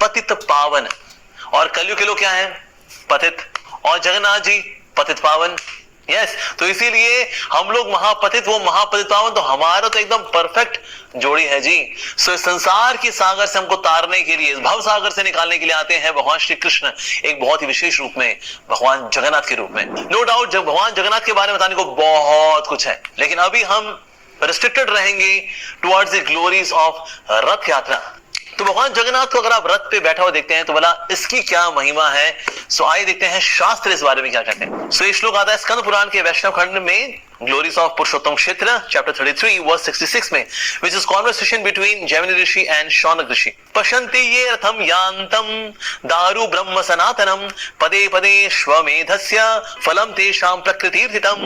पतित पावन, और कलयुग के लोग क्या है? पतित, और जगन्नाथ जी पतित पावन। यस, तो इसीलिए हम लोग महापतित, वो महापतित पावन, तो हमारा तो एकदम परफेक्ट जोड़ी है जी। सो इस संसार के सागर से हमको तारने के लिए, इस भव सागर से निकालने के लिए आते हैं भगवान श्री कृष्ण एक बहुत ही विशेष रूप में, भगवान जगन्नाथ के रूप में। नो डाउट जब भगवान जगन्नाथ के बारे में बताने को बहुत कुछ है, लेकिन अभी हम रिस्ट्रिक्टेड रहेंगे टुवर्ड्स द ग्लोरीज ऑफ रथ यात्रा। तो भगवान जगन्नाथ को अगर आप रथ पे बैठा हुआ देखते हैं तो बोला इसकी क्या महिमा है। सो आइए देखते हैं शास्त्र इस बारे में क्या कहते हैं। सो ये श्लोक आता है स्कंद पुराण के वैष्णव खंड में, ग्लोरीज ऑफ पुरुषोत्तम क्षेत्र चैप्टर 33 वर्स 66 में, which is conversation between Jaimini Rishi and Shaunak Rishi. पश्यन्ति ये रथम यान्तम दारु ब्रह्म सनातनम पदे पदे श्वमेधस्य फलम तेषां प्रकृतिर्हितम।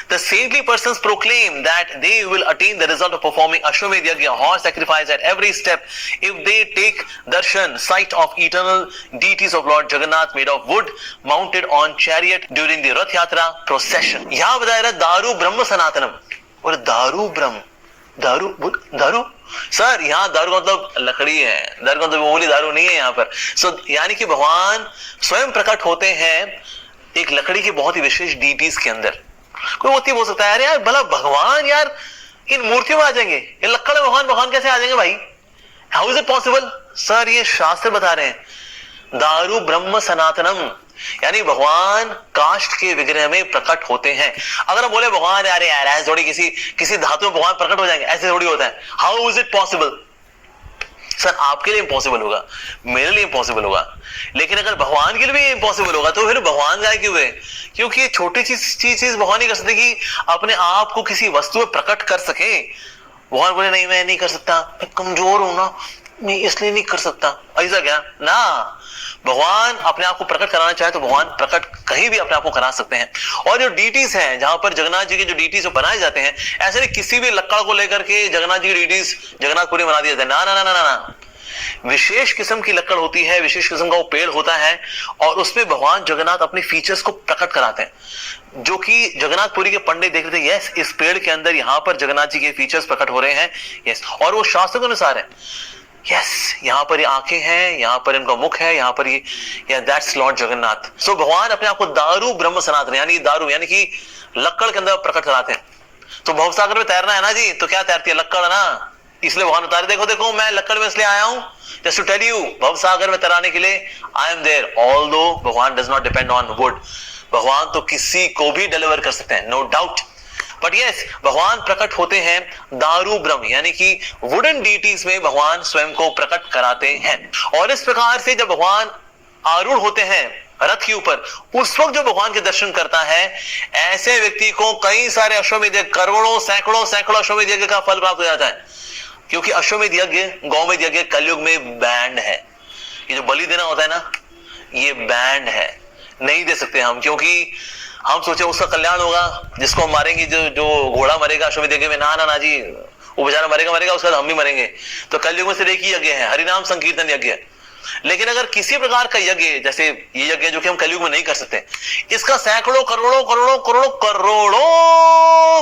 The saintly persons proclaim that they will attain the result of performing Ashwamedh Yajna, horse sacrifice at every step, if they take darshan, sight of eternal deities of Lord Jagannath made of wood, mounted on chariot during the Rath Yatra procession। यहाँ बताया रहा दारू ब्रह्म सनातनम, और दारू ब्रह्म, दारू sir, यहाँ दारू का मतलब लकड़ी है, दारू का मतलब मामूली दारू नहीं है यहाँ पर। सो यानी कि भगवान स्वयं प्रकट होते हैं एक लकड़ी के बहुत ही विशेष डीटीज के अंदर। कोई व्यक्ति बोल सकता है यार भला भगवान यार इन मूर्तियों में आ जाएंगे, ये लकड़ भगवान कैसे आ जाएंगे भाई, how is it possible? Sir ये शास्त्र बता रहे हैं दारू ब्रह्म सनातनम, यानी भगवान काष्ठ के विग्रह में प्रकट होते हैं। अगर हम बोले भगवान यार ऐसे थोड़ी किसी धातु में भगवान प्रकट हो जाएंगे, ऐसे थोड़ी होता है, how is it possible? Sir आपके लिए इम्पॉसिबल होगा, मेरे लिए इम्पॉसिबल होगा, लेकिन अगर भगवान के लिए भी इम्पॉसिबल होगा तो फिर भगवान गाय क्यों है? क्योंकि छोटी चीज भगवान नहीं कर सकते कि अपने आप को किसी वस्तु में प्रकट कर सके। भगवान बोले नहीं मैं नहीं कर सकता, मैं कमजोर हूं ना, मैं इसलिए नहीं कर सकता, ऐसा क्या ना। भगवान अपने आप को प्रकट कराना चाहे तो भगवान प्रकट कहीं भी अपने आप को करा सकते हैं। और जो डीटीज हैं, जहां पर जगन्नाथ जी के जो डीटीज बनाए जाते हैं, ऐसे नहीं किसी भी लक्कड़ को लेकर के जगन्नाथ जी की डीटीज जगन्नाथपुरी बना दिया जाता है, ना ना ना ना ना। विशेष किस्म की लक्कड़ होती है, विशेष किस्म का वो पेड़ होता है, और उसमें भगवान जगन्नाथ अपने फीचर्स को प्रकट कराते हैं, जो कि जगन्नाथपुरी के पंडित देख रहे थे, यस इस पेड़ के अंदर यहाँ पर जगन्नाथ जी के फीचर्स प्रकट हो रहे हैं, यस, और वो शास्त्र के अनुसार है। यस, यहाँ पर ये आंखें हैं, यहाँ पर इनका मुख है, यहाँ पर ये दैट्स लॉर्ड जगन्नाथ। सो भगवान अपने आप को दारू ब्रह्म सनातन, यानी दारू यानी कि लक्कड़ के अंदर प्रकट कराते हैं। तो भवसागर में तैरना है ना जी, तो क्या तैरती है? लक्कड़ ना, इसलिए भगवान उतारे, देखो देखो मैं लक्कड़ में इसलिए आया हूं जस्ट टू टेल यू, भवसागर में तैराने के लिए आई एम देयर। ऑल्दो भगवान does not depend on would, भगवान तो किसी को भी डिलीवर कर सकते हैं, नो डाउट, बट यस भगवान प्रकट होते हैं दारू ब्रह्म, यानी कि वुडन डीटीज में भगवान स्वयं को प्रकट कराते हैं। और इस प्रकार से जब भगवान आरूढ़ होते हैं रथ के ऊपर, उस वक्त जो भगवान के दर्शन करता है, ऐसे व्यक्ति को कई सारे अश्वमेध यज्ञ, करोड़ों सैकड़ों अश्वमेध यज्ञ का फल प्राप्त हो जाता है। क्योंकि अश्वमेध यज्ञ, गौमेध यज्ञ कलयुग में बैंड है। ये जो बलि देना होता है ना, ये बैंड है, नहीं दे सकते हम, क्योंकि हम सोचे उसका कल्याण होगा, जिसको हम मारेंगे, जो घोड़ा मरेगा अश्वमेध यज्ञ में, ना ना ना जी, वो बेचारा मरेगा, उसके बाद हम भी मरेंगे। तो कलयुग में सिर्फ एक ही यज्ञ है, हरिनाम संकीर्तन यज्ञ। लेकिन अगर किसी प्रकार का यज्ञ, जैसे ये यज्ञ जो कि हम कलयुग में नहीं कर सकते, इसका सैकड़ों करोड़ों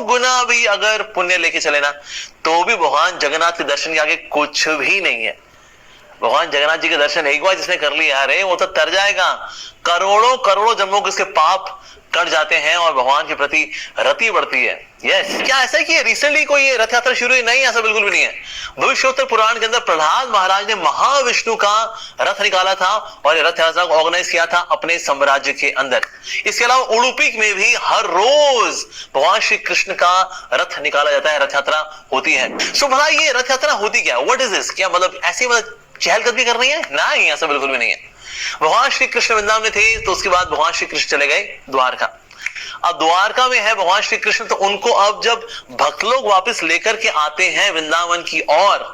गुना भी अगर पुण्य लेके चले ना, तो भी भगवान जगन्नाथ के दर्शन के आगे कुछ भी नहीं है। भगवान जगन्नाथ जी के दर्शन एक बार जिसने कर लिया, अरे वो तो तर जाएगा, करोड़ों जन्मों के उसके पाप कट जाते हैं और भगवान के प्रति रति बढ़ती है। यस, क्या ऐसा है कि रिसेंटली कोई ये रथ यात्रा शुरू हुई? नहीं, ऐसा बिल्कुल भी नहीं है। भविष्योत्तर पुराण के अंदर प्रहलाद महाराज ने महाविष्णु का रथ निकाला था और रथ यात्रा को ऑर्गेनाइज किया था अपने साम्राज्य के अंदर। इसके अलावा उडुपी में भी हर रोज भगवान श्री कृष्ण का रथ निकाला जाता है, रथ यात्रा होती है। सो भला ये रथ यात्रा होती क्या, व्हाट इज दिस? क्या मतलब ऐसी चहलकदमी कर रही है? नहीं, ऐसा बिल्कुल भी नहीं है। भगवान श्री कृष्ण वृंदावन में थे, तो उसके बाद भगवान श्री कृष्ण चले गए द्वारका। अब द्वारका में है भगवान श्री कृष्ण, तो उनको अब जब भक्त लोग वापस लेकर के आते हैं वृंदावन की ओर,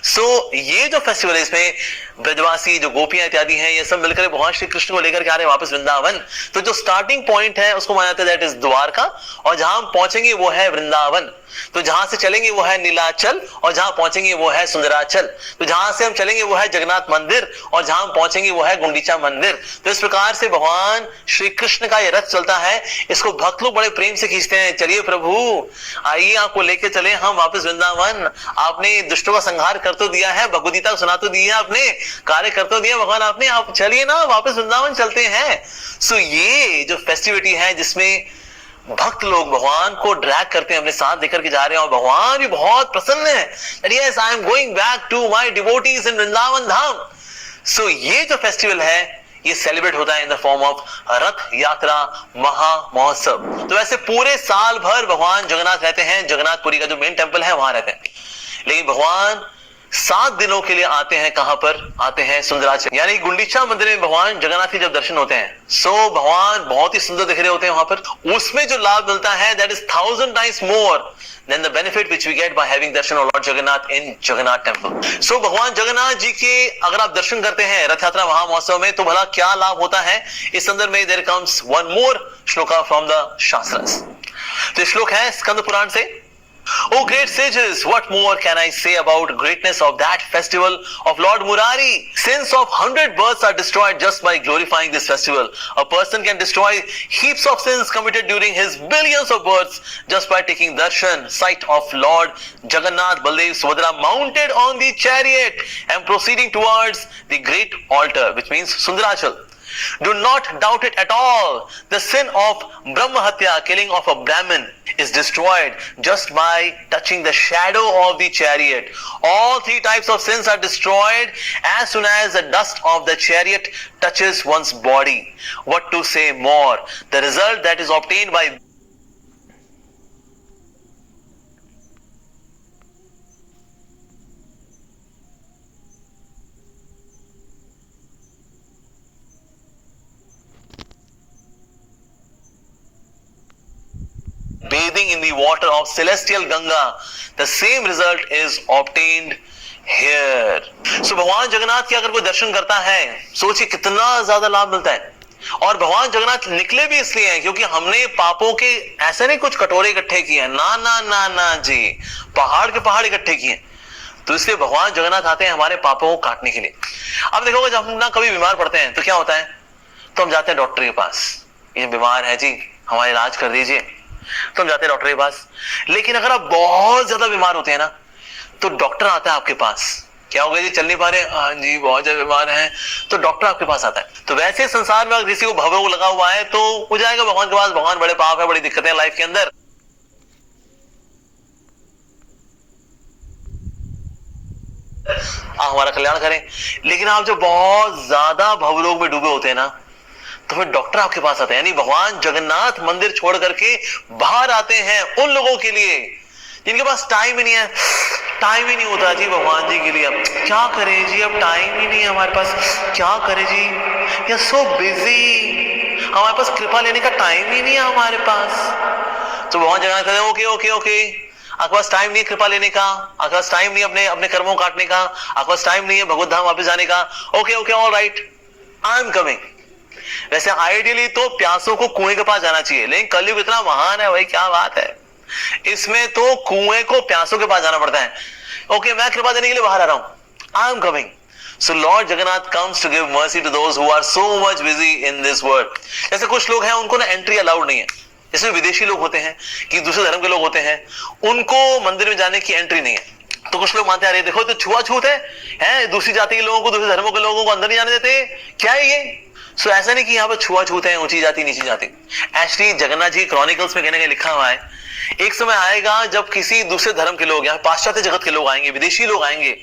सो ये जो फेस्टिवल है, इसमें ब्रजवासी जो गोपियां इत्यादि हैं, ये सब मिलकर भगवान श्री कृष्ण को लेकर के आ रहे हैं वापस वृंदावन। तो जो स्टार्टिंग पॉइंट है उसको माना जाता है दैट इज द्वारका, और जहां हम पहुंचेंगे वो है वृंदावन। तो जहां से चलेंगे वो है नीलाचल, और जहां पहुंचेंगे वो है सुंदराचल। तो जहां से हम चलेंगे वो है जगन्नाथ मंदिर, और जहां हम पहुंचेंगे वो है गुंडीचा मंदिर। तो इस प्रकार से भगवान श्री कृष्ण का ये रथ चलता है, इसको भक्त लोग बड़े प्रेम से खींचते हैं। चलिए प्रभु आइए, आपको लेके चले हम वापस वृंदावन, आपने दुष्टों का संहार कर कर तो दिया है, भगवद गीता सुना तो दिया आपने, कार्य कर तो दिया भगवान आपने, आप चलिए ना वापस वृंदावन चलते हैं। सो ये जो फेस्टिविटी है जिसमें भक्त लोग भगवान को ड्रैग करते हैं, अपने साथ लेकर के जा रहे हैं, और भगवान भी बहुत प्रसन्न है। Yes, I am going back to my devotees in Vrindavan Dham. So ये जो फेस्टिवल है ये सेलिब्रेट होता है इन द फॉर्म ऑफ रथ यात्रा महा महोत्सव। तो वैसे पूरे साल भर भगवान जगन्नाथ रहते हैं, जगन्नाथपुरी का जो मेन टेंपल है वहां रहते हैं, लेकिन भगवान 7 दिनों के लिए आते हैं। कहां पर आते हैं? सुंदराचल, यानी गुंडीचा मंदिर में भगवान जगन्नाथ के जब दर्शन होते हैं, सो भगवान बहुत ही सुंदर दिख रहे होते हैं वहां पर। उसमें जो लाभ मिलता है that is 1000 times more than the benefit which we get by having darshan of Lord Jagannath in Jagannath temple. So भगवान जगन्नाथ जी के अगर आप दर्शन करते हैं रथ यात्रा महा महोत्सव में तो भला क्या लाभ होता है? इस संदर्भ में there comes one more shloka from the Shastras. तो श्लोक है स्कंद पुराण से। Oh great sages, what more can I say about greatness of that festival of Lord Murari? Sins of 100 births are destroyed just by glorifying this festival. A person can destroy heaps of sins committed during his billions of births just by taking darshan, sight of Lord Jagannath, Baldev, Subhadra mounted on the chariot and proceeding towards the great altar, which means Sundarachal. Do not doubt it at all. The sin of Brahmahatya, killing of a Brahmin, is destroyed just by touching the shadow of the chariot. All 3 types of sins are destroyed as soon as the dust of the chariot touches one's body. What to say more? The result that is obtained by bathing in the water of celestial Ganga, the same result is obtained here. So भगवान जगन्नाथ के अगर कोई दर्शन करता है, सोचिए कितना ज्यादा लाभ मिलता है। और भगवान जगन्नाथ निकले भी इसलिए हैं क्योंकि हमने पापों के ऐसे नहीं कुछ कटोरे इकट्ठे किए, ना ना ना ना जी, पहाड़ के पहाड़ इकट्ठे किए। तो इसलिए भगवान जगन्नाथ आते हैं हमारे पापों को काटने के लिए। अब देखोगे जब हम ना कभी बीमार पड़ते हैं तो क्या होता है, तो हम जाते हैं डॉक्टर के पास, ये बीमार है जी हमारा इलाज कर दीजिए, तो हम जाते हैं डॉक्टर के पास। लेकिन अगर आप बहुत ज्यादा बीमार होते हैं ना तो डॉक्टर आता है आपके पास, क्या हो गया जी चल नहीं पा रहे? हाँ जी बहुत ज्यादा बीमार हैं, तो डॉक्टर आपके पास आता है। तो वैसे संसार में अगर किसी को भवरोग लगा हुआ है तो हो जाएगा भगवान के पास, भगवान बड़े पाप है, बड़ी दिक्कतें लाइफ के अंदर, हमारा कल्याण करें। लेकिन आप जो बहुत ज्यादा भवरोग में डूबे होते हैं ना तो फिर डॉक्टर आपके पास आते हैं, यानी भगवान जगन्नाथ मंदिर छोड़ करके बाहर आते हैं उन लोगों के लिए जिनके पास टाइम ही नहीं है। टाइम ही नहीं होता जी भगवान जी के लिए, अब क्या करें जी, अब टाइम ही नहीं है हमारे पास, क्या करें जी, वी आर सो बिजी, हमारे पास कृपा लेने का टाइम ही नहीं है हमारे पास। तो भगवान जगन्नाथ कहते हैं ओके ओके ओके, आपके पास टाइम नहीं है कृपा लेने का, आपके पास टाइम नहीं है अपने अपने कर्मों काटने का, आपके पास टाइम नहीं है भगवत धाम वापस जाने का, okay okay all right I am coming. वैसे आइडियली तो प्यासों को कुएं के पास जाना चाहिए, लेकिन कलयुग इतना महान है भाई, क्या बात है, इसमें तो कुएं को प्यासों के पास जाना पड़ता है। ओके मैं कृपा देने के लिए बाहर आ रहा हूं, I am coming. So lord Jagannath comes to give mercy to those who are so much busy in this world. जैसे कुछ लोग हैं उनको ना एंट्री अलाउड नहीं है, इसमें विदेशी लोग होते हैं कि दूसरे धर्म के लोग होते हैं, उनको मंदिर में जाने की एंट्री नहीं है। तो कुछ लोग मानते हैं अरे देखो तो छुआछूत है, दूसरी जाति के लोगों को दूसरे धर्मों के लोगों को अंदर नहीं जाने देते, क्या है ये? सो ऐसा नहीं कि यहाँ पर छुआछूत है, ऊंची जाति नीची जाति। एक्चुअली जगन्नाथ जी क्रॉनिकल्स में कहने का लिखा हुआ है एक समय आएगा जब किसी दूसरे धर्म के लोग, यहाँ पाश्चात्य जगत के लोग आएंगे, विदेशी लोग आएंगे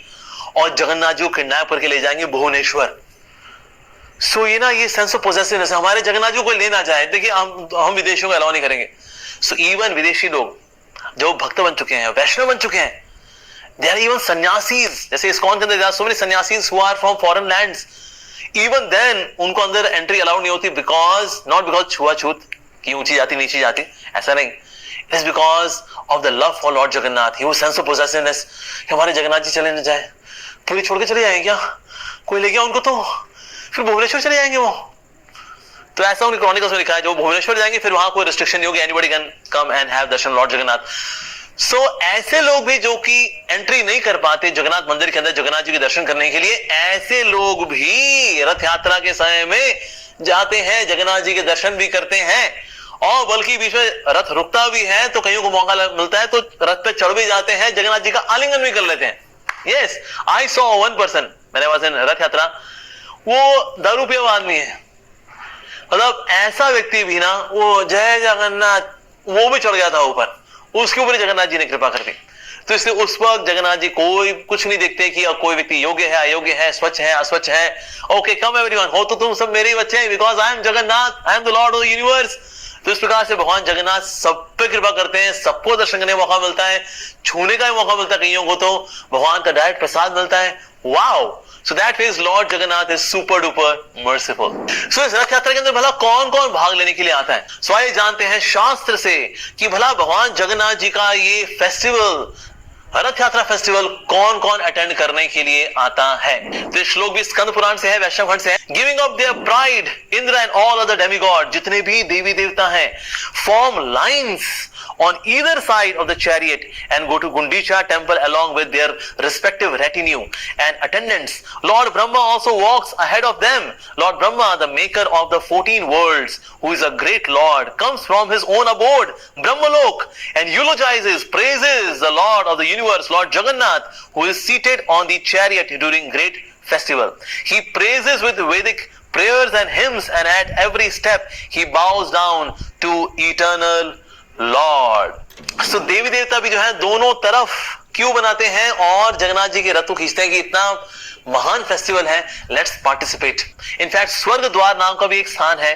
और जगन्नाथ जी को किडनैप करके ले जाएंगे भुवनेश्वर। सो ये ना ये सेंस ऑफ पोजेसिवनेस, हमारे जगन्नाथ जी को कोई ले ना जाए, देखिए हम विदेशियों को अलाउ नहीं करेंगे। सो इवन विदेशी लोग जो भक्त बन चुके हैं, वैष्णव बन चुके हैं, दे आर इवन सन्यासीज, जैसे इस्कॉन के अंदर so many sannyasis who are from foreign lands, even then उनको अंदर एंट्री अलाउड नहीं होती, बिकॉज नॉट बिकॉज छुआछूत की ऊंची जाति नीची जाति, ऐसा नहीं, it is because of the love for lord Jagannath, he sense of possessiveness, हमारे जगन्नाथ जी चले न जाए, पूरी छोड़ के चले जाएंगे क्या, कोई ले गया उनको तो फिर भुवनेश्वर चले जाएंगे वो। तो ऐसा उनके क्रॉनिकल्स में लिखा है, जो भुवनेश्वर जाएंगे फिर वहां कोई रिस्ट्रिक्शन नहीं होगी, anybody can come and have darshan Lord Jagannath. So ऐसे लोग भी जो कि एंट्री नहीं कर पाते जगन्नाथ मंदिर के अंदर जगन्नाथ जी के दर्शन करने के लिए, ऐसे लोग भी रथ यात्रा के समय में जाते हैं, जगन्नाथ जी के दर्शन भी करते हैं, और बल्कि बीच में रथ रुकता भी है तो कईयों को मौका मिलता है तो रथ पे चढ़ भी जाते हैं, जगन्नाथ जी का आलिंगन भी कर लेते हैं। Yes, I saw one person, मैंने वहां से रथ यात्रा, वो दारू पिया हुआ आदमी है, मतलब ऐसा व्यक्ति भी ना, वो जय जगन्नाथ, वो भी चढ़ गया था ऊपर, उसके ऊपर जगन्नाथ जी ने कृपा कर दी। तो इसलिए उस वक्त जगन्नाथ जी कोई कुछ नहीं देखते कि कोई व्यक्ति योग्य है, अयोग्य है, स्वच्छ है, अस्वच्छ है। ओके, कम एवरीवन, हो तो तुम सब मेरे ही बच्चे हैं, because I am Jagannath, I am the Lord of the universe. तो इस प्रकार से भगवान जगन्नाथ सब पे कृपा करते हैं, सबको दर्शन करने का मौका मिलता है, छूने का भी मौका मिलता है, कईयों को तो भगवान का डायरेक्ट प्रसाद मिलता है। Wow, so that means Lord Jagannath is super duper merciful. So इस रथ यात्रा के अंदर भला कौन कौन भाग लेने के लिए आता है? So आइए जानते हैं शास्त्र से कि भला भगवान जगन्नाथ जी का ये फेस्टिवल, रथ यात्रा फेस्टिवल, कौन कौन अटेंड करने के लिए आता है। तो श्लोक भी स्कंद पुराण से है, वैष्णव खंड से है। Giving up their pride, Indra and all other demigod, जितने भी देवी देवता हैं, form lines on either side of the chariot and go to Gundicha temple along with their respective retinue and attendants. Lord Brahma also walks ahead of them. Lord Brahma, the maker of the 14 worlds, who is a great Lord, comes from his own abode, Brahmalok, and eulogizes, praises the Lord of the universe, Lord Jagannath, who is seated on the chariot during great festival. He praises with Vedic prayers and hymns, and at every step he bows down to eternal Lord. So देवी देवता भी जो है दोनों तरफ क्यों बनाते हैं और जगन्नाथ जी के रथ को खींचते हैं कि इतना महान फेस्टिवल है, लेट्स पार्टिसिपेट। इनफैक्ट स्वर्ग द्वार नाम का भी एक स्थान है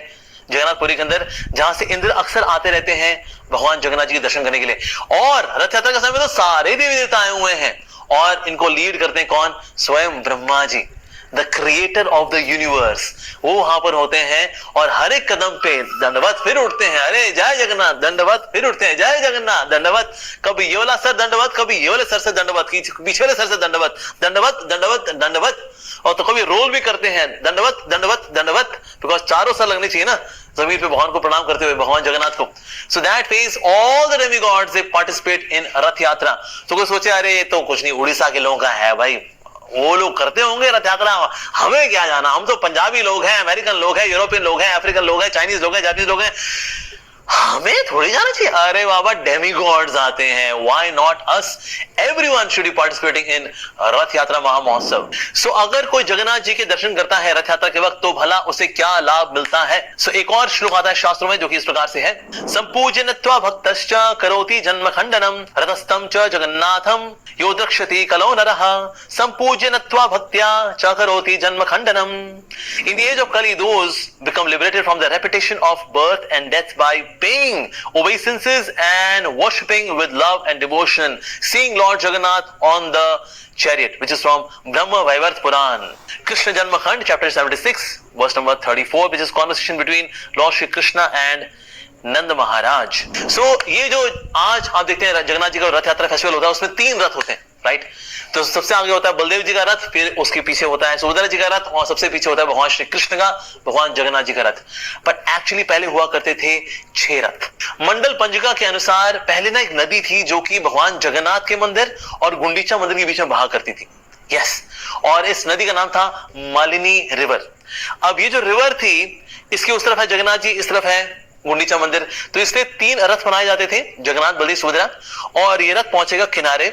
जगन्नाथपुरी के अंदर, जहां से इंद्र अक्सर आते रहते हैं भगवान जगन्नाथ जी के दर्शन करने के लिए। और रथ यात्रा के समय तो सारे देवी देवता आए हुए हैं और इनको लीड करते हैं कौन? स्वयं Brahma ji, the creator of the universe, वो वहां पर होते हैं और हर एक कदम पे दंडवत फिर उठते हैं, अरे जय जगन्नाथ, दंडवत फिर उठते हैं, जय जगन्नाथ, दंडवत, कभी ये वाला सर दंडवत, कभी ये वाले सर से दंडवत, पीछे वाले सर से दंडवत, दंडवत दंडवत दंडवत, और तो कभी रोल भी करते हैं, दंडवत दंडवत दंडवत, बिकॉज चारों सर लगने चाहिए ना जमीन पे भगवान को प्रणाम करते हुए, भगवान जगन्नाथ को। So that means all the demigods they participate in रथ यात्रा। तो कोई सोचे अरे ये तो कुछ नहीं, उड़ीसा के लोगों का है भाई, वो लोग करते होंगे रथ यात्रा, हमें क्या जाना, हम तो पंजाबी लोग हैं, अमेरिकन लोग हैं, यूरोपियन लोग हैं, अफ्रीकन लोग हैं, चाइनीज लोग हैं, जापानीज लोग हैं, हमें थोड़ी जाना चाहिए। अरे बाबा, डेमिगॉड्स आते हैं, why not us? Everyone should be participating in रथ यात्रा महामहोत्सव। सो अगर कोई जगन्नाथ जी के दर्शन करता है रथ यात्रा के वक्त, तो भला उसे क्या लाभ मिलता है? सो एक और श्लोक आता है शास्त्रों में जो कि इस प्रकार से है, संपूजनत्वा भक्तश्च करोति जन्म खंडनम रथस्थम च जगन्नाथम यो द्रक्ष्यति कलो नरः संपूजनत्वा भक्त्या च करोति जन्म खंडनम। In the age of Kali, those become liberated from the repetition of birth and death by paying obeisances and worshipping with love and devotion, seeing Lord Jagannath on the chariot, which is from Brahma Vaivarth Puran. Krishna Janma Khand, chapter 76, verse number 34, which is conversation between Lord Shri Krishna and नंद महाराज। सो ये जो आज आप देखते हैं जगन्नाथ जी का रथ यात्रा festival होता है, उसमें 3 रथ होते हैं, राइट? तो सबसे आगे होता है बलदेव जी का रथ, फिर उसके पीछे होता है सुभद्रा जी का रथ, और सबसे पीछे होता है भगवान श्री कृष्ण का, भगवान जगन्नाथ जी का रथ। बट एक्चुअली पहले हुआ करते थे 6 रथ। मंडल पंजिका के अनुसार पहले ना एक नदी थी जो कि भगवान जगन्नाथ के मंदिर और गुंडीचा मंदिर के बीच में बहा करती थी। यस, और इस नदी का नाम था मालिनी रिवर। अब ये जो रिवर थी, इसके उस तरफ है जगन्नाथ जी, इस तरफ है गुंडीचा मंदिर। तो इसलिए 3 रथ बनाए जाते थे, जगन्नाथ, बलदेव, सुभद्रा, और ये रथ पहुंचेगा किनारे,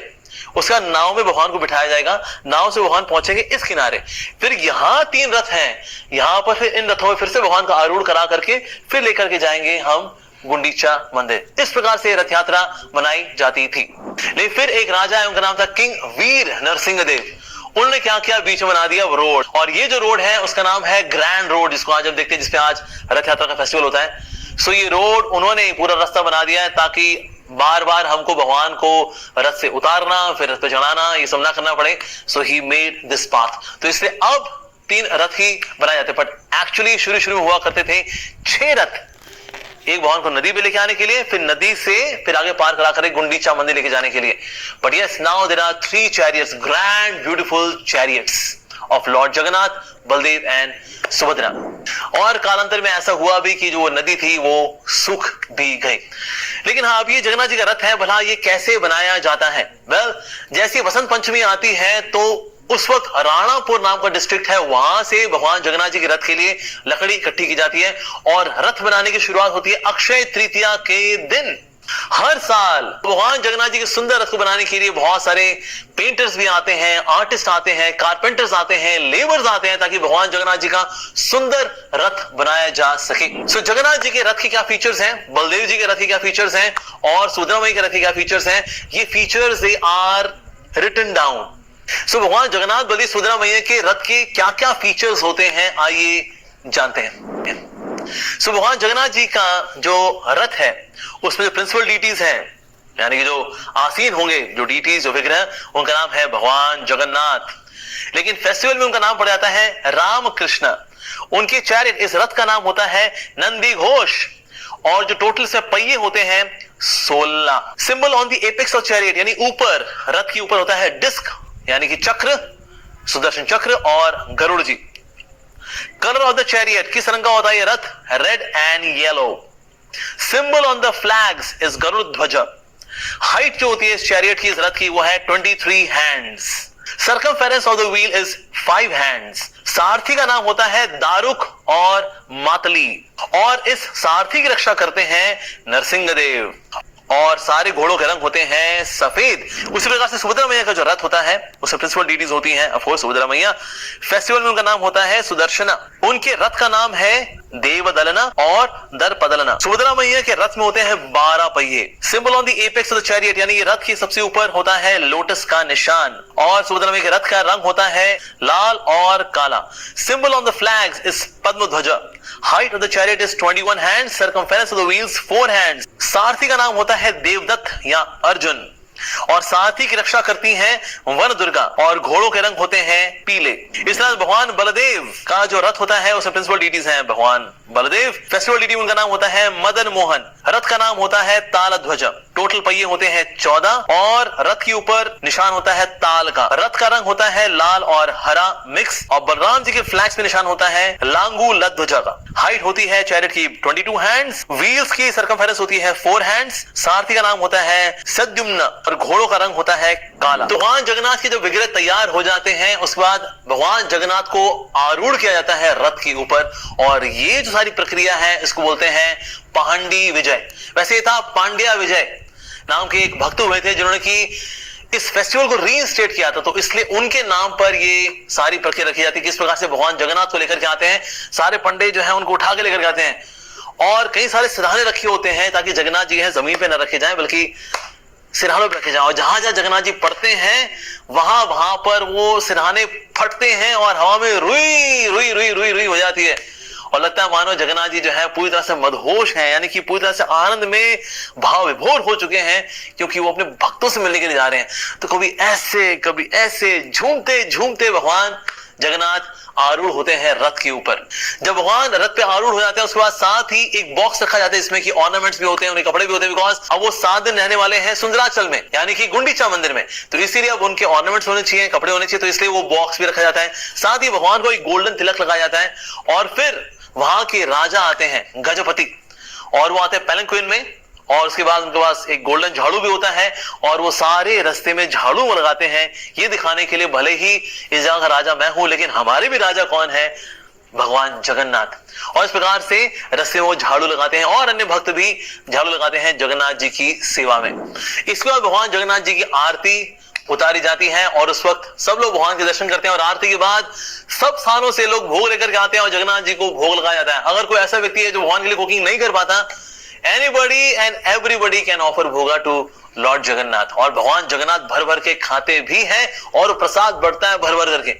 उसका नाव में भगवान को बिठाया जाएगा, नाव से भगवान पहुंचेंगे इस किनारे, फिर यहाँ 3 रथ हैं, यहाँ पर फिर इन रथों में फिर से भगवान का आरूढ़ करा करके फिर लेकर के जाएंगे हम गुंडीचा मंदिर। इस प्रकार से रथ यात्रा बनाई जाती थी। लेकिन फिर एक राजा है, उनका नाम था किंग वीर नरसिंह देव। उन्होंने क्या किया, बीच में बना दिया रोड, और ये जो रोड है उसका नाम है ग्रैंड रोड, जिसको आज हम देखते हैं, जिसपे आज रथ यात्रा का फेस्टिवल होता है। सो ये रोड उन्होंने पूरा रास्ता बना दिया है ताकि बार बार हमको भगवान को रथ से उतारना, फिर रथ पे चढ़ाना, ये सब ना करना पड़े। सो ही मेड दिस पाथ। तो इसलिए अब 3 रथ ही बनाए जाते, बट एक्चुअली शुरू में हुआ करते थे 6 रथ, एक भगवान को नदी पे लेके आने के लिए, फिर नदी से फिर आगे पार करा कर गुंडीचा मंदिर लेके जाने के लिए। But yes, now there are 3 chariots, grand beautiful chariots of lord Jagannath, Baldev and Subhadra. और कालांतर में ऐसा हुआ भी कि जो नदी थी वो सूख भी गई। लेकिन हाँ, अब ये जगन्नाथ जी का रथ है, भला ये कैसे बनाया जाता है? वेल, जैसी बसंत पंचमी आती है तो उस वक्त राणापुर नाम का डिस्ट्रिक्ट है, वहां से भगवान जगन्नाथ जी के रथ के लिए लकड़ी इकट्ठी की जाती है और रथ बनाने की शुरुआत होती है अक्षय तृतीया के दिन। हर साल भगवान जगन्नाथ जी के सुंदर रथ को बनाने के लिए बहुत सारे पेंटर्स भी आते हैं, आर्टिस्ट आते हैं, कारपेंटर्स आते हैं, लेबर्स आते हैं, ताकि भगवान जगन्नाथ जी का सुंदर रथ बनाया जा सके। सो जगन्नाथ जी के रथ के क्या फीचर्स हैं, बलदेव जी के रथ के क्या फीचर्स हैं और सुभद्रा माई के रथ के क्या फीचर्स हैं, ये features they are written down. So भगवान जगन्नाथ बलदेव सुभद्रा मैया के रथ के क्या क्या फीचर्स होते हैं, आइए जानते हैं। सो भगवान जगन्नाथ जी का जो रथ है उसमें जो प्रिंसिपल डीटीज हैं, यानी कि जो आसीन होंगे, जो डीटीज, जो विग्रह, उनका नाम है भगवान जगन्नाथ। लेकिन फेस्टिवल में उनका नाम पड़ जाता है राम कृष्ण। उनके चैरियट, इस रथ का नाम होता है नंदी घोष, और जो टोटल से पहिए होते हैं 16। Symbol on the apex of chariot, यानी ऊपर रथ के ऊपर होता है डिस्क, यानी कि चक्र, सुदर्शन चक्र और Garuda ji. Colour of the chariot, किस रंग का होता है ये रथ, red and yellow. Symbol on the flags is Garuda Dhwaj. Height जो होती है इस चैरियट की, इस रथ की, वो है 23 hands. Circumference of the wheel is 5 hands. सारथी का नाम होता है दारुक और मातली, और इस सारथी की रक्षा करते हैं नरसिंहदेव, और सारे घोड़ों के रंग होते हैं सफेद। उसी प्रकार से सुभद्रा मैया का जो रथ होता है उसमें प्रिंसिपल डीटीज होती हैं, ऑफ कोर्स सुभद्रा मैया। फेस्टिवल में उनका नाम होता है सुदर्शना। उनके रथ का नाम है देवदलना और दर्पदलना। सुभद्रा मैया के रथ में होते हैं 12 पहिए। Symbol on the apex of the chariot, यानी ये रथ के सबसे ऊपर होता है लोटस का निशान, और सुभद्रा मैया के रथ का रंग होता है लाल और काला। Symbol on the flags is Padma Dhwaj. Height of the chariot is 21 hands. Circumference of the wheels 4 hands. सारथी का नाम होता है देवदत्त या अर्जुन, और सारथी की रक्षा करती हैं वन दुर्गा, और घोड़ों के रंग होते हैं पीले। इस तरह भगवान बलदेव का जो रथ होता है उसमें प्रिंसिपल डीटीज हैं भगवान बलदेव। फेस्टिवल डीटी उनका नाम होता है मदन मोहन। रथ का नाम होता है ताल ध्वज। टोटल पहिए होते हैं 14, और रथ के ऊपर निशान होता है ताल का। रथ का रंग होता है लाल और हरा मिक्स, और बलराम जी के फ्लैग्स में निशान होता है लांगू लद ध्वजा का। हाइट होती है चैरियट की 22 हैंड्स। व्हील्स की सर्कमफेरेंस होती है 4 हैंड्स। सारथी का नाम होता है सद्युम्न, और घोड़ों का रंग होता है काला। तो भगवान जगन्नाथ के जो विग्रह तैयार हो जाते हैं, उसके बाद भगवान जगन्नाथ को आरूढ़ किया जाता है रथ के ऊपर, और ये जो सारी प्रक्रिया है इसको बोलते हैं पांडी विजय। वैसे ये था पांड्या विजय नाम के एक भक्त हुए थे जिन्होंने की इस फेस्टिवल को रीइंस्टेट किया था, तो इसलिए उनके नाम पर ये सारी प्रक्रिया रखी जाती है। किस प्रकार से भगवान जगन्नाथ को लेकर के आते हैं, सारे पंडित जो है उनको उठा के लेकर के आते हैं, और कई सारे सिरहाने रखे होते हैं ताकि जगन्नाथ जी है जमीन पे न रखे जाएं बल्कि सिरहानों पे रखे जाओ। जहां जहां जगन्नाथ जी पड़ते हैं वहां वहां पर वो सिरहाने फटते हैं और हवा में रुई रुई रुई रुई रुई हो जाती है, और लगता है मानो जगन्नाथ जी जो है पूरी तरह से मदहोश हैं, यानी कि पूरी तरह से आनंद में भाव विभोर हो चुके हैं, क्योंकि वो अपने भक्तों से मिलने के लिए जा रहे हैं। तो कभी ऐसे झूमते झूमते भगवान जगन्नाथ आरूढ़ होते हैं रथ के ऊपर। जब भगवान रथ पे आरूढ़ हो जाते हैं उसके बाद साथ ही एक बॉक्स रखा जाता है जिसमें कि ऑर्नामेंट्स भी होते हैं, उनके कपड़े भी होते हैं, बिकॉज अब वो 7 दिन रहने वाले हैं सुंदराचल में, यानी कि गुंडीचा मंदिर में, तो इसीलिए अब उनके ऑर्नामेंट्स होने चाहिए, कपड़े होने चाहिए, तो इसलिए वो बॉक्स भी रखा जाता है। साथ ही भगवान को एक गोल्डन तिलक लगाया जाता है, और फिर वहां के राजा आते हैं गजपति, और वो आते हैं पैलंक्विन में, और उसके बाद उनके पास एक गोल्डन झाड़ू भी होता है, और वो सारे रास्ते में झाड़ू लगाते हैं, ये दिखाने के लिए भले ही इस जगह का राजा मैं हूं, लेकिन हमारे भी राजा कौन है, भगवान जगन्नाथ। और इस प्रकार से रास्ते में वो झाड़ू लगाते हैं, और अन्य भक्त भी झाड़ू लगाते हैं जगन्नाथ जी की सेवा में। इसके बाद भगवान जगन्नाथ जी की आरती उतारी जाती है, और उस वक्त सब लोग भगवान के दर्शन करते हैं, और आरती के बाद सब स्थानों से लोग भोग लेकर के आते हैं और जगन्नाथ जी को भोग लगाया जाता है। अगर कोई ऐसा व्यक्ति है जो भगवान के लिए कुकिंग नहीं कर पाता, anybody and everybody can offer भोगा to Lord जगन्नाथ, और भगवान जगन्नाथ भर भर के खाते भी हैं, और प्रसाद बढ़ता है भर भर करके।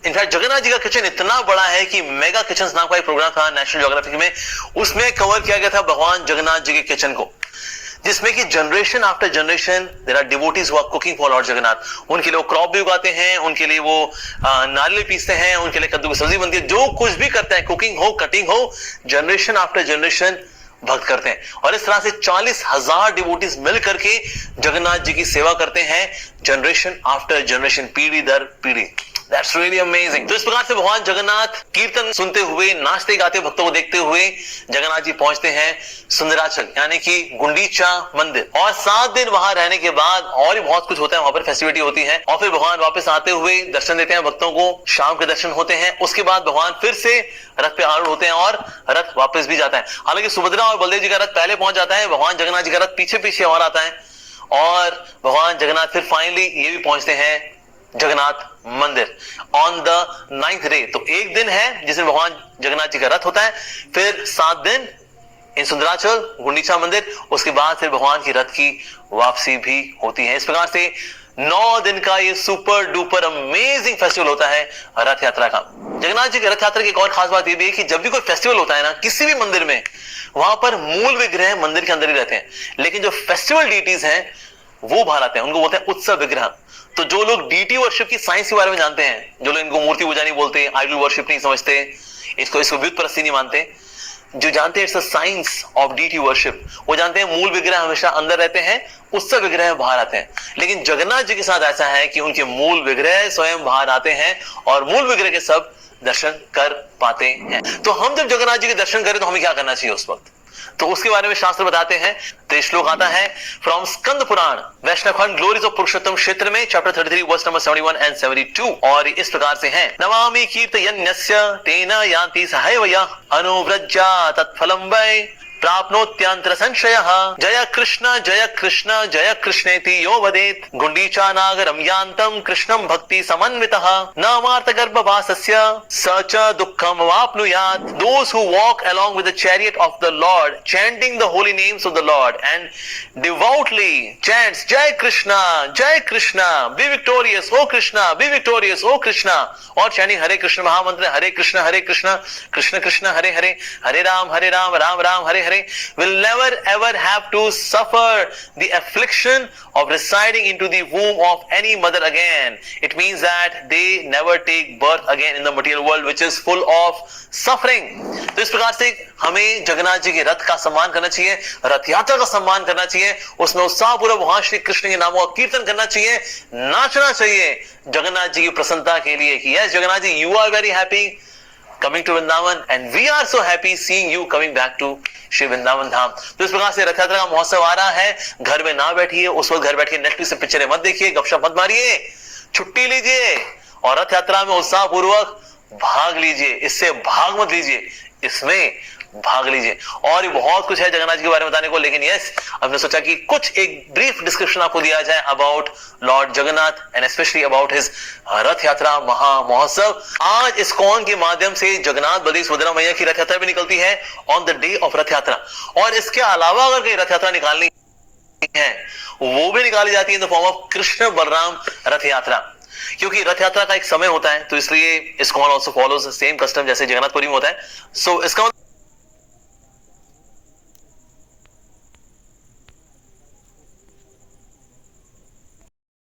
इनफैक्ट जगन्नाथ जी का किचन इतना बड़ा है कि मेगा किचन नाम का एक प्रोग्राम था नेशनल ज्योग्राफिक में, उसमें कवर किया गया था भगवान जगन्नाथ जी के किचन को, जिसमें कि generation after generation there are devotees who are cooking for lord Jagannath. उनके लिए वो क्रॉप भी उगाते हैं, उनके लिए वो नारियल पीसते हैं, उनके लिए कद्दू की सब्जी बनती है, जो कुछ भी करते हैं, कुकिंग हो कटिंग हो, जनरेशन आफ्टर जनरेशन भक्त करते हैं। और इस तरह से 40,000 डिवोटीज मिल करके जगन्नाथ जी की सेवा करते हैं, जनरेशन आफ्टर जनरेशन, पीढ़ी दर पीढ़ी। That's really amazing. तो इस प्रकार से भगवान जगन्नाथ कीर्तन सुनते हुए, नाचते गाते भक्तों को देखते हुए जगन्नाथ जी पहुंचते हैं सुंदराचल यानी कि गुंडीचा मंदिर। और 7 दिन वहां रहने के बाद और भी बहुत कुछ होता है, वहां पर फेस्टिविटी होती है और फिर भगवान वापस आते हुए दर्शन देते हैं भक्तों को, शाम के दर्शन होते हैं। उसके बाद भगवान फिर से रथ पे आरूढ़ होते हैं और रथ वापस भी जाता है। हालांकि सुभद्रा और बलदेव जी का रथ पहले पहुंच जाता है, भगवान जगन्नाथ जी का रथ पीछे पीछे और आता है और भगवान जगन्नाथ फिर फाइनली ये भी पहुंचते हैं जगन्नाथ मंदिर ऑन द 9th डे। तो एक दिन है जिसमें भगवान जगन्नाथ जी का रथ होता है, फिर 7 दिन इन सुंदराचल गुंडीचा मंदिर, उसके बाद फिर भगवान की रथ की वापसी भी होती है। इस प्रकार से 9 दिन का ये सुपर डुपर अमेजिंग फेस्टिवल होता है रथ यात्रा का। जगन्नाथ जी की रथ यात्रा की एक और खास बात ये भी है कि जब भी कोई फेस्टिवल होता है ना किसी भी मंदिर में, वहां पर मूल विग्रह मंदिर के अंदर ही रहते हैं, लेकिन जो फेस्टिवल डीटीज हैं वो बाहर आते हैं, उनको बोलते हैं उत्सव विग्रह। तो जो लोग डीटी वर्शिप की साइंस के बारे में जानते हैं, जो लोग इनको मूर्ति पूजा नहीं बोलते, आइडल वर्शिप नहीं समझते, इसको व्युत्पत्ति नहीं मानते, जो जानते हैं it's a science of deity worship, वो जानते हैं मूल विग्रह हमेशा अंदर रहते हैं, उत्सव विग्रह बाहर आते हैं। लेकिन जगन्नाथ जी के साथ ऐसा है कि उनके मूल विग्रह स्वयं बाहर आते हैं और मूल विग्रह के सब दर्शन कर पाते हैं। तो हम जब जगन्नाथ जी के दर्शन करें तो हमें क्या करना चाहिए उस वक्त, तो उसके बारे में शास्त्र बताते हैं। तो श्लोक आता है from Skanda Purana Vaishnava glories of Purushottama Kshetra में चैप्टर 33 वर्स नंबर 71 एंड 72, और इस प्रकार से है। नमामि कीर्तयन्यस्य तेन यान्ति सहैव यः अनुव्रज्या तत्फलं वै प्राप्नोत्यंतर संशयः। जय कृष्ण जय कृष्णेति यो वदेत् गुंडीचा नागरम यान्तं कृष्णं भक्ति समन्वितः नामार्थ गर्भवासस्य स च दुःखं वाप्नुयात्। Those who walk along with the chariot of the Lord chanting the holy names of the Lord and devoutly chants Jai Krishna be victorious O Krishna be victorious O Krishna, और chanting Hare Krishna महामंत्र Hare Krishna Krishna Krishna Hare Hare Hare Ram Ram Ram Hare Hare will never ever have to suffer the affliction of residing into the womb of any mother again. It means that they never take birth again in the material world which is full of suffering. तो इस प्रकार से हमें जगन्नाथ जी के रथ का सम्मान करना चाहिए, रथ यात्रा का सम्मान करना चाहिए, उसमें उत्साहपूर्वक भगवान श्री कृष्ण के नामों का कीर्तन करना चाहिए, नाचना चाहिए जगन्नाथ जी की प्रसन्नता के लिए कि yes Jagannath ji you are very happy coming to Vrindavan and we are so happy seeing you coming back to Shri Vrindavan Dham. तो इस प्रकार से रथ यात्रा का महोत्सव आ रहा है। घर में ना बैठिए, उस वक्त घर बैठ के नेटफ्लिक्स से पिक्चरें मत देखिए, गपशप मत मारिए, छुट्टी लीजिए और रथ यात्रा में उत्साह पूर्वक भाग लीजिए। इससे भाग मत लीजिए, इसमें भाग लीजिए। और ये बहुत कुछ है जगन्नाथ जी के बारे में बताने को, लेकिन यस हमने सोचा कि कुछ एक ब्रीफ डिस्क्रिप्शन आपको दिया जाए about Lord Jagannath and specially about his रथ यात्रा महा महोत्सव। आज इस्कॉन के माध्यम से जगन्नाथ बलदेव सुभद्रा मैया की रथ यात्रा भी निकलती है ऑन द डे ऑफ रथ यात्रा, और इसके अलावा अगर कहीं रथ यात्रा निकालनी है वो भी निकाली जाती है in the form of Krishna Balram रथ यात्रा, क्योंकि रथ यात्रा का एक समय होता है, तो इसलिए ISKCON also follows same custom जैसे जगन्नाथपुरी में होता है। सो इसका